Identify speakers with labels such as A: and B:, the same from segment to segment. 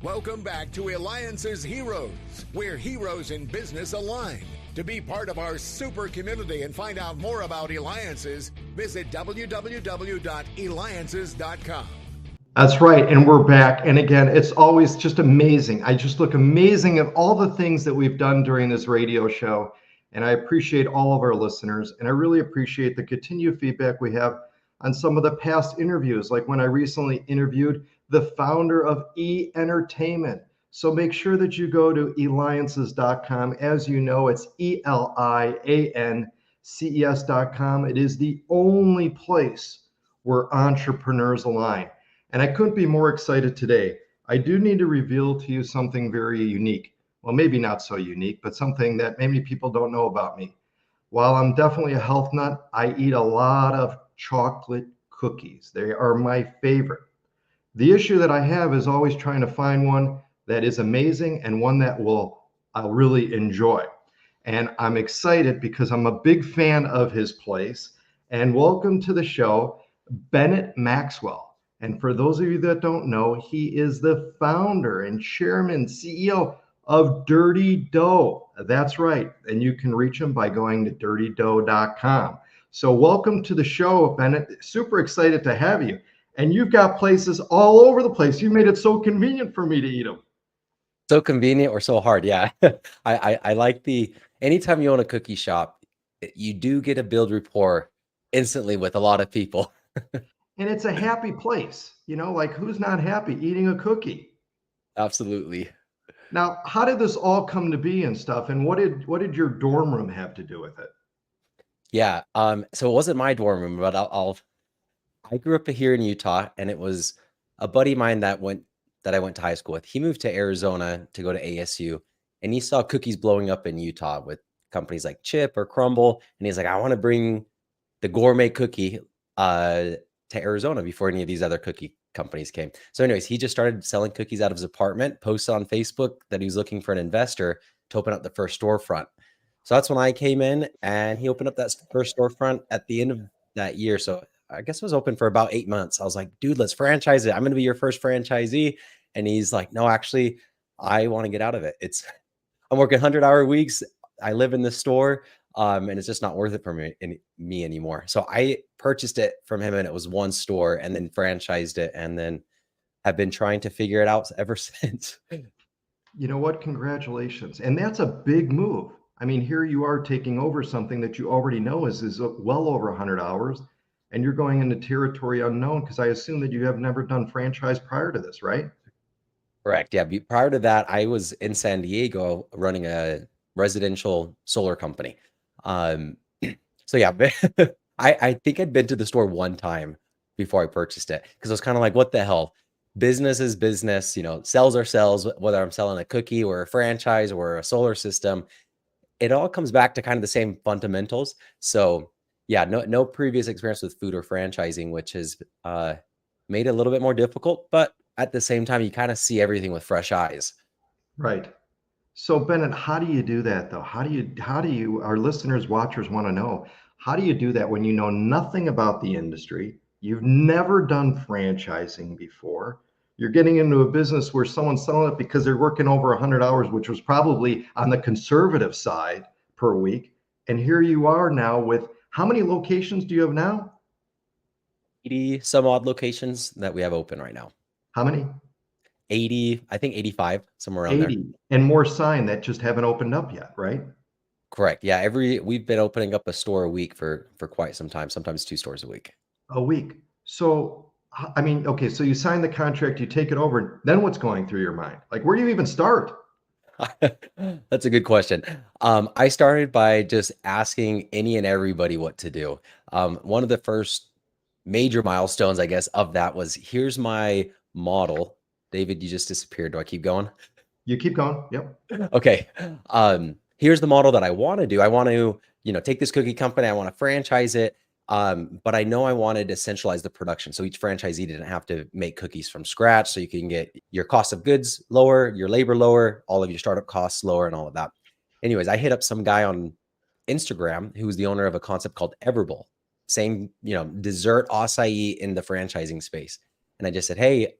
A: Welcome back to Eliances Heroes, where heroes in business align. To be part of our super community and find out more about Eliances, visit www.Eliances.com.
B: That's right. And we're back. And again, it's always just amazing. I just look amazing at all the things that we've done during this radio show. And I appreciate all of our listeners. And I really appreciate the continued feedback we have on some of the past interviews, like when I recently interviewed the founder of E-Entertainment. So make sure that you go to Eliances.com. As you know, it's Eliances.com. It is the only place where entrepreneurs align. And I couldn't be more excited today. I do need to reveal to you something very unique. Well, maybe not so unique, but something that many people don't know about me. While I'm definitely a health nut, I eat a lot of chocolate cookies. They are my favorite. The issue that I have is always trying to find one that is amazing and one that I'll really enjoy. And I'm excited because I'm a big fan of his place. And welcome to the show, Bennett Maxwell. And for those of you that don't know, he is the founder and chairman, CEO of Dirty Dough. That's right. And you can reach him by going to dirtydough.com. So welcome to the show, Bennett. Super excited to have you. And you've got places all over the place. You made it so convenient for me to eat them.
C: So convenient or so hard. Yeah. I like anytime you own a cookie shop, you do get to build rapport instantly with a lot of people.
B: And it's a happy place. Like who's not happy eating a cookie?
C: Absolutely.
B: Now, how did this all come to be and stuff? And what did your dorm room have to do with it?
C: Yeah. So it wasn't my dorm room, but I grew up here in Utah, and it was a buddy of mine that I went to high school with. He moved to Arizona to go to ASU, and he saw cookies blowing up in Utah with companies like Chip or Crumble. And he's like, I want to bring the gourmet cookie to Arizona before any of these other cookie companies came. So anyways, he just started selling cookies out of his apartment, posted on Facebook that he was looking for an investor to open up the first storefront. So that's when I came in, and he opened up that first storefront at the end of that year. So I guess it was open for about 8 months. I was like, dude, let's franchise it. I'm going to be your first franchisee. And he's like, no, actually, I want to get out of it. I'm working 100-hour weeks. I live in the store, and it's just not worth it for me anymore. So I purchased it from him, and it was one store, and then franchised it, and then have been trying to figure it out ever since.
B: You know what? Congratulations. And that's a big move. I mean, here you are taking over something that you already know is well over 100 hours. And you're going into territory unknown, because I assume that you have never done franchise prior to this, right?
C: Correct. Yeah. Prior to that, I was in San Diego running a residential solar company. So yeah, I think I'd been to the store one time before I purchased it, because I was kind of like, what the hell? Business is business, sales are sales, whether I'm selling a cookie or a franchise or a solar system. It all comes back to kind of the same fundamentals. So yeah, no previous experience with food or franchising, which has made it a little bit more difficult, but at the same time, you kind of see everything with fresh eyes.
B: Right. So Bennett, how do you do that though? How do you, our listeners, watchers want to know, how do you do that when you know nothing about the industry? You've never done franchising before. You're getting into a business where someone's selling it because they're working over 100 hours, which was probably on the conservative side per week. And here you are now with, how many locations do you have now?
C: 80 some odd locations that we have open right now.
B: How many?
C: 80, I think 85, somewhere around
B: 80
C: there.
B: and more sign that just haven't opened up yet, right?
C: Correct. Yeah, we've been opening up a store a week for quite some time, sometimes 2 stores a week.
B: A week. So, I mean, okay, so you sign the contract, you take it over, then what's going through your mind? Like, where do you even start?
C: That's a good question. I started by just asking any and everybody what to do. One of the first major milestones, I guess, of that was, here's my model. David, you just disappeared. Do I keep going?
B: You keep going. Yep.
C: Okay. Here's the model that I want to do. I want to, take this cookie company. I want to franchise it. But I know I wanted to centralize the production. So each franchisee didn't have to make cookies from scratch. So you can get your cost of goods lower, your labor lower, all of your startup costs lower, and all of that. Anyways, I hit up some guy on Instagram who's the owner of a concept called Everbowl. Same, dessert acai in the franchising space. And I just said, hey,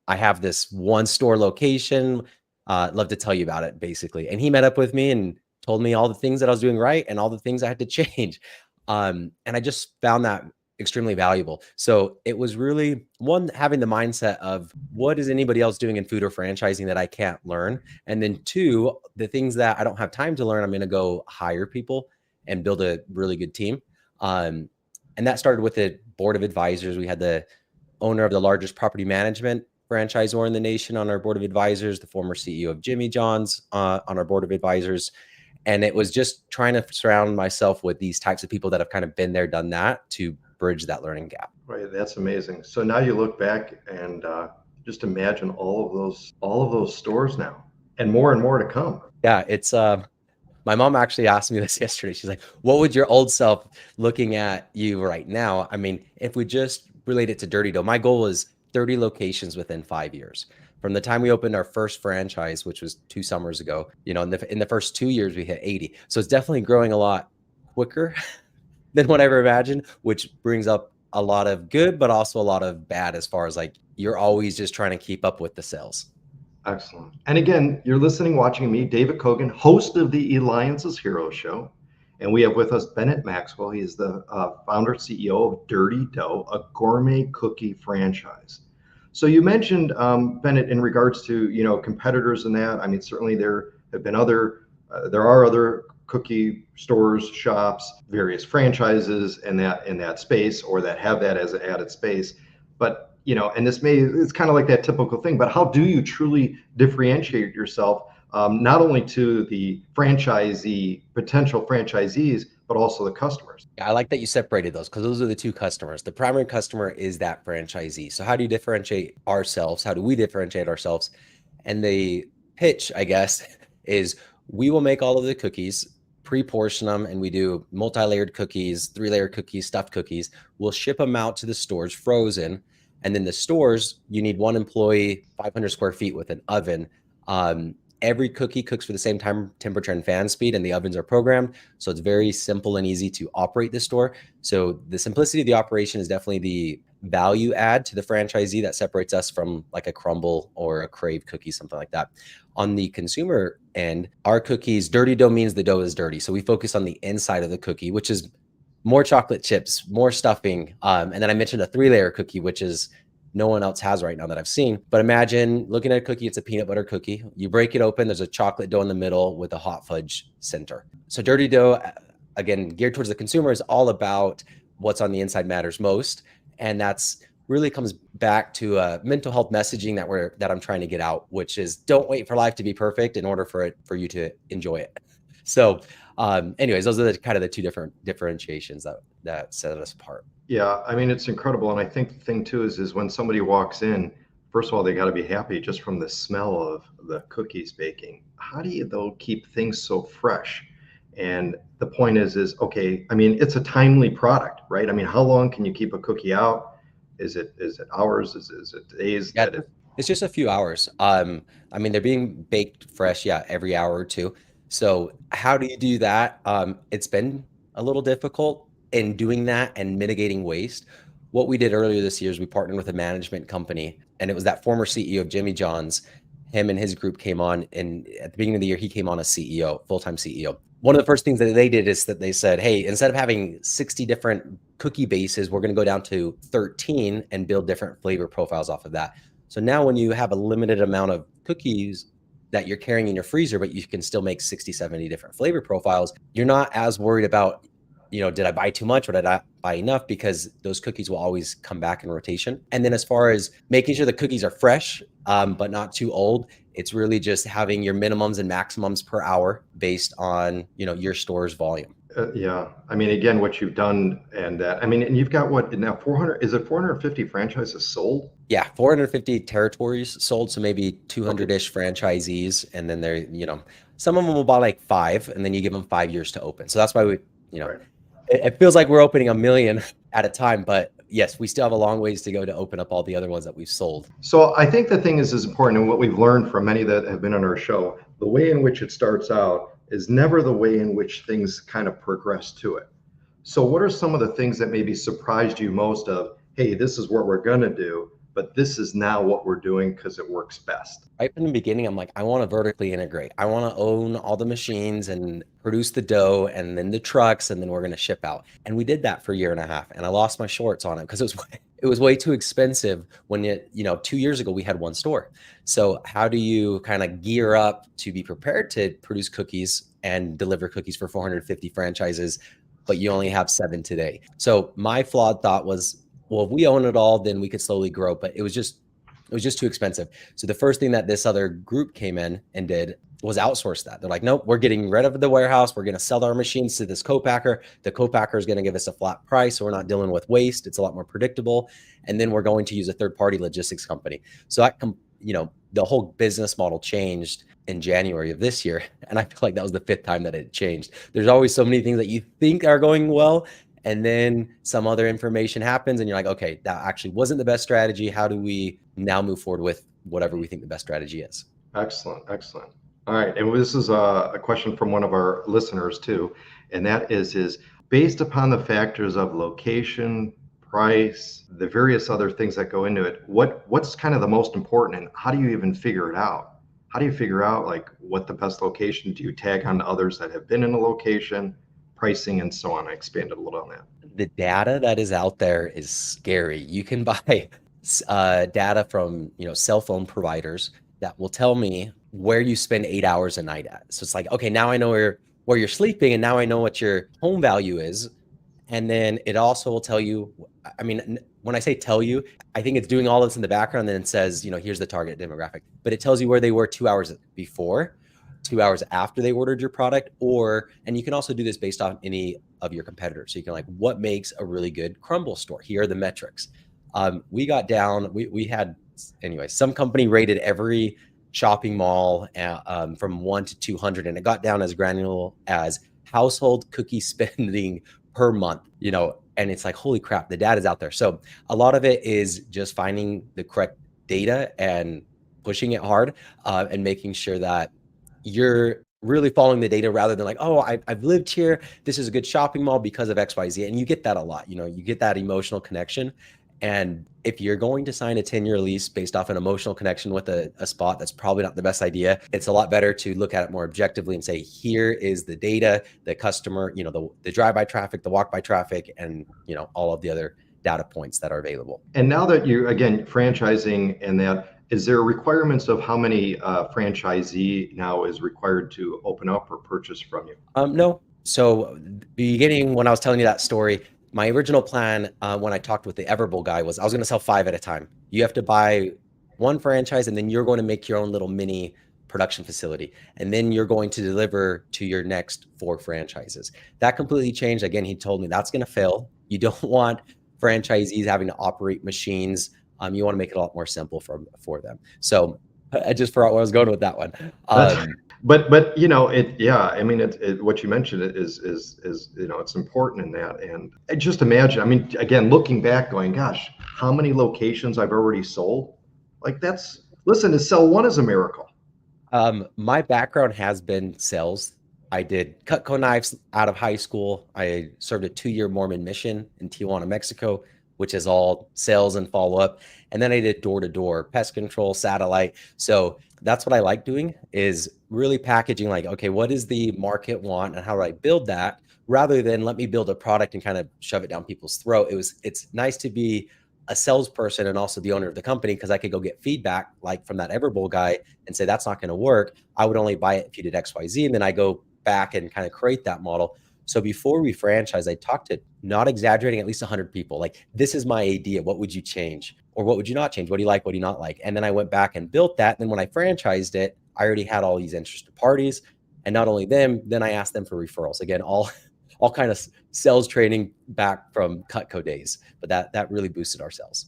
C: I have this one store location. Love to tell you about it, basically. And he met up with me and told me all the things that I was doing right and all the things I had to change. And I just found that extremely valuable. So it was really one, having the mindset of what is anybody else doing in food or franchising that I can't learn? And then two, the things that I don't have time to learn, I'm going to go hire people and build a really good team. And that started with the board of advisors. We had the owner of the largest property management franchisor in the nation on our board of advisors, the former CEO of Jimmy John's on our board of advisors. And it was just trying to surround myself with these types of people that have kind of been there, done that, to bridge that learning gap.
B: Right, that's amazing. So now you look back and just imagine all of those stores now, and more to come.
C: Yeah, it's my mom actually asked me this yesterday. She's like, what would your old self looking at you right now? I mean, if we just relate it to Dirty Dough, my goal is 30 locations within 5 years. From the time we opened our first franchise, which was 2 summers ago, in the first 2 years, we hit 80. So it's definitely growing a lot quicker than what I ever imagined, which brings up a lot of good, but also a lot of bad, as far as like, you're always just trying to keep up with the sales.
B: Excellent. And again, you're watching me, David Cogan, host of the Eliances Hero Show. And we have with us Bennett Maxwell. He is the founder, CEO of Dirty Dough, a gourmet cookie franchise. So you mentioned, Bennett, in regards to, competitors and that. I mean, certainly there are other cookie stores, shops, various franchises in that space, or that have that as an added space. But and it's kind of like that typical thing, but how do you truly differentiate yourself, not only to the potential franchisees, but also the customers?
C: Yeah, I like that you separated those, because those are the two customers. The primary customer is that franchisee. So how do you differentiate ourselves? How do we differentiate ourselves? And the pitch, I guess, is we will make all of the cookies, pre-portion them, and we do multi-layered cookies, 3-layer cookies, stuffed cookies. We'll ship them out to the stores frozen. And then the stores, you need 1 employee, 500 square feet with an oven. Every cookie cooks for the same time, temperature, and fan speed, and the ovens are programmed. So it's very simple and easy to operate the store. So the simplicity of the operation is definitely the value add to the franchisee that separates us from like a Crumble or a Crave cookie, something like that. On the consumer end, our cookies, Dirty Dough means the dough is dirty. So we focus on the inside of the cookie, which is more chocolate chips, more stuffing. And then I mentioned a 3-layer cookie, which is no one else has right now that I've seen. But imagine looking at a cookie, it's a peanut butter cookie. You break it open, there's a chocolate dough in the middle with a hot fudge center. So Dirty Dough, again, geared towards the consumer, is all about what's on the inside matters most. And that's really comes back to mental health messaging that I'm trying to get out, which is don't wait for life to be perfect in order for you to enjoy it. So anyways, those are the two different differentiations that set us apart.
B: Yeah, I mean, it's incredible. And I think the thing too is when somebody walks in, first of all, they got to be happy just from the smell of the cookies baking. How do you though keep things so fresh? And the point is okay, I mean, it's a timely product, right? I mean, how long can you keep a cookie out? Is it hours? Is it days?
C: Yeah, it's just a few hours. I mean, they're being baked fresh, every hour or two. So how do you do that? It's been a little difficult in doing that and mitigating waste. What we did earlier this year is we partnered with a management company, and it was that former CEO of Jimmy John's. Him and his group came on, and at the beginning of the year, he came on as CEO, full-time CEO. One of the first things that they did is that they said, hey, instead of having 60 different cookie bases, we're going to go down to 13 and build different flavor profiles off of that. So now when you have a limited amount of cookies that you're carrying in your freezer, but you can still make 60, 70 different flavor profiles, you're not as worried about, did I buy too much or did I buy enough? Because those cookies will always come back in rotation. And then as far as making sure the cookies are fresh, but not too old, it's really just having your minimums and maximums per hour based on, your store's volume.
B: Yeah. I mean, again, what you've done and you've got what now 450 franchises sold?
C: Yeah. 450 territories sold. So maybe 200-ish franchisees. And then some of them will buy like 5 and then you give them 5 years to open. So that's why we,
B: Right.
C: It feels like we're opening 1 million at a time, but yes, we still have a long ways to go to open up all the other ones that we've sold.
B: So I think the thing is important, and what we've learned from many that have been on our show, the way in which it starts out is never the way in which things kind of progress to it. So what are some of the things that maybe surprised you most of, hey, this is what we're going to do, but this is now what we're doing because it works best.
C: Right from the beginning, I'm like, I want to vertically integrate. I want to own all the machines and produce the dough and then the trucks, and then we're going to ship out. And we did that for a year and a half, and I lost my shorts on it because it was way too expensive when 2 years ago we had one store. So how do you kind of gear up to be prepared to produce cookies and deliver cookies for 450 franchises, but you only have 7 today? So my flawed thought was, well, if we own it all, then we could slowly grow, but it was just too expensive. So the first thing that this other group came in and did was outsource that. They're like, nope, we're getting rid of the warehouse. We're going to sell our machines to this co-packer. The co-packer is going to give us a flat price. So we're not dealing with waste. It's a lot more predictable. And then we're going to use a third-party logistics company. So that, the whole business model changed in January of this year. And I feel like that was the 5th time that it changed. There's always so many things that you think are going well, and then some other information happens and you're like, okay, that actually wasn't the best strategy. How do we now move forward with whatever we think the best strategy is?
B: Excellent. All right. And this is a question from one of our listeners too. And that is based upon the factors of location, price, the various other things that go into it, what's kind of the most important, and how do you even figure it out? How do you figure out like what the best location? Do you tag on to others that have been in a location? Pricing and so on. I expanded a little on that.
C: The data that is out there is scary. You can buy data from cell phone providers that will tell me where you spend 8 hours a night at. So it's like, okay, now I know where you're sleeping, and now I know what your home value is. And then it also will tell you, I mean, when I say tell you, I think it's doing all this in the background, and then it says, here's the target demographic, but it tells you where they were 2 hours before, 2 hours after they ordered your product, and you can also do this based on any of your competitors. So you can what makes a really good crumble store? Here are the metrics. We got down, we had, anyway, some company rated every shopping mall from 1 to 200, and it got down as granular as household cookie spending per month, and it's like, holy crap, the data's out there. So a lot of it is just finding the correct data and pushing it hard, and making sure that you're really following the data rather than like, oh, I've lived here, this is a good shopping mall because of XYZ. And you get that a lot, you get that emotional connection. And if you're going to sign a 10-year lease based off an emotional connection with a spot, that's probably not the best idea. It's a lot better to look at it more objectively and say, here is the data, the customer, the drive-by traffic, the walk-by traffic, and all of the other data points that are available.
B: And now that you, again, franchising and that, is there requirements of how many franchisee now is required to open up or purchase from you?
C: No. So beginning when I was telling you that story, my original plan when I talked with the Everbowl guy was I was going to sell 5 at a time. You have to buy 1 franchise, and then you're going to make your own little mini production facility, and then you're going to deliver to your next 4 franchises. That completely changed. Again, he told me that's going to fail. You don't want franchisees having to operate machines. You want to make it a lot more simple for them. So I just forgot where I was going with that one.
B: But I mean, what you mentioned is it's important in that. And I just imagine, I mean, again, looking back going, gosh, how many locations I've already sold? Like listen, to sell 1 is a miracle.
C: My background has been sales. I did Cutco knives out of high school. I served a 2-year Mormon mission in Tijuana, Mexico, which is all sales and follow-up. And then I did door-to-door, pest control, satellite. So that's what I like doing, is really packaging like, okay, what does the market want and how do I build that, rather than let me build a product and kind of shove it down people's throat. It's nice to be a salesperson and also the owner of the company, because I could go get feedback like from that Everbowl guy and say, that's not going to work. I would only buy it if you did XYZ. And then I go back and kind of create that model. So before we franchise, I talked to, not exaggerating, at least 100 people. Like, this is my idea. What would you change? Or what would you not change? What do you like? What do you not like? And then I went back and built that. And then when I franchised it, I already had all these interested parties. And not only them, then I asked them for referrals. Again, all kind of sales training back from Cutco days. But that really boosted our sales.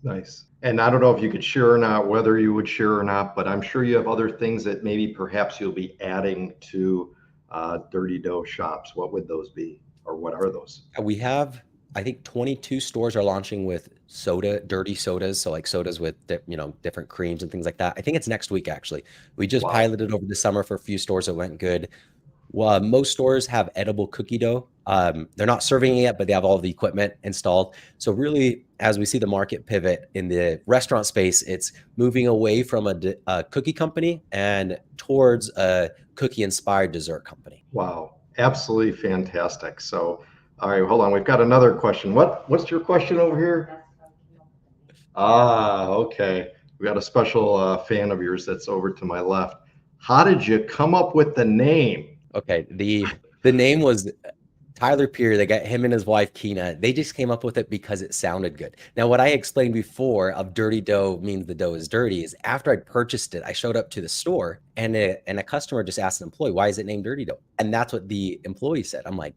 B: Nice. And I don't know if you could share or not, whether you would share or not, but I'm sure you have other things that maybe perhaps you'll be adding to Dirty Dough shops. What would those be, or what are those?
C: We have, I think 22 stores are launching with dirty sodas. So like sodas with, different creams and things like that. I think it's next week, actually. We just piloted over the summer for a few stores. It went good. Well, most stores have edible cookie dough. They're not serving it yet, but they have all the equipment installed. So really, as we see the market pivot in the restaurant space, it's moving away from a cookie company and towards a cookie-inspired dessert company.
B: Wow, absolutely fantastic. So, all right, hold on. We've got another question. What's your question over here? Okay. We got a special fan of yours that's over to my left. How did you come up with the name?
C: Okay, the name was Tyler Peer. They got him and his wife Keena. They just came up with it because it sounded good. Now, what I explained before of dirty dough means the dough is dirty is after I purchased it, I showed up to the store and a customer just asked an employee, why is it named dirty dough? And that's what the employee said. I'm like,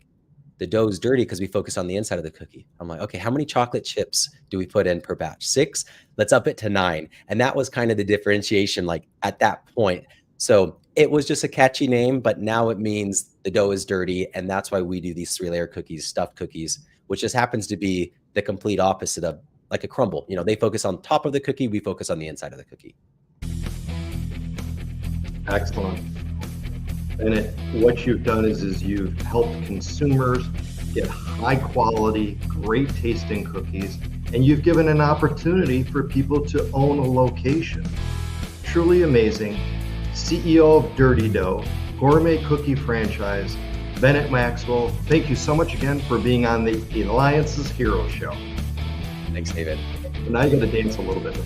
C: the dough is dirty because we focus on the inside of the cookie. I'm like, okay, how many chocolate chips do we put in per batch? 6? Let's up it to 9. And that was kind of the differentiation, like at that point. So it was just a catchy name, but now it means the dough is dirty. And that's why we do these 3-layer cookies, stuffed cookies, which just happens to be the complete opposite of like a crumble. You know, they focus on top of the cookie. We focus on the inside of the cookie.
B: Excellent. And what you've done is you've helped consumers get high quality, great tasting cookies, and you've given an opportunity for people to own a location. Truly amazing. CEO of Dirty Dough, gourmet cookie franchise, Bennett Maxwell, thank you so much again for being on the Eliances Hero Show.
C: Thanks, David.
B: Now you got to dance a little bit.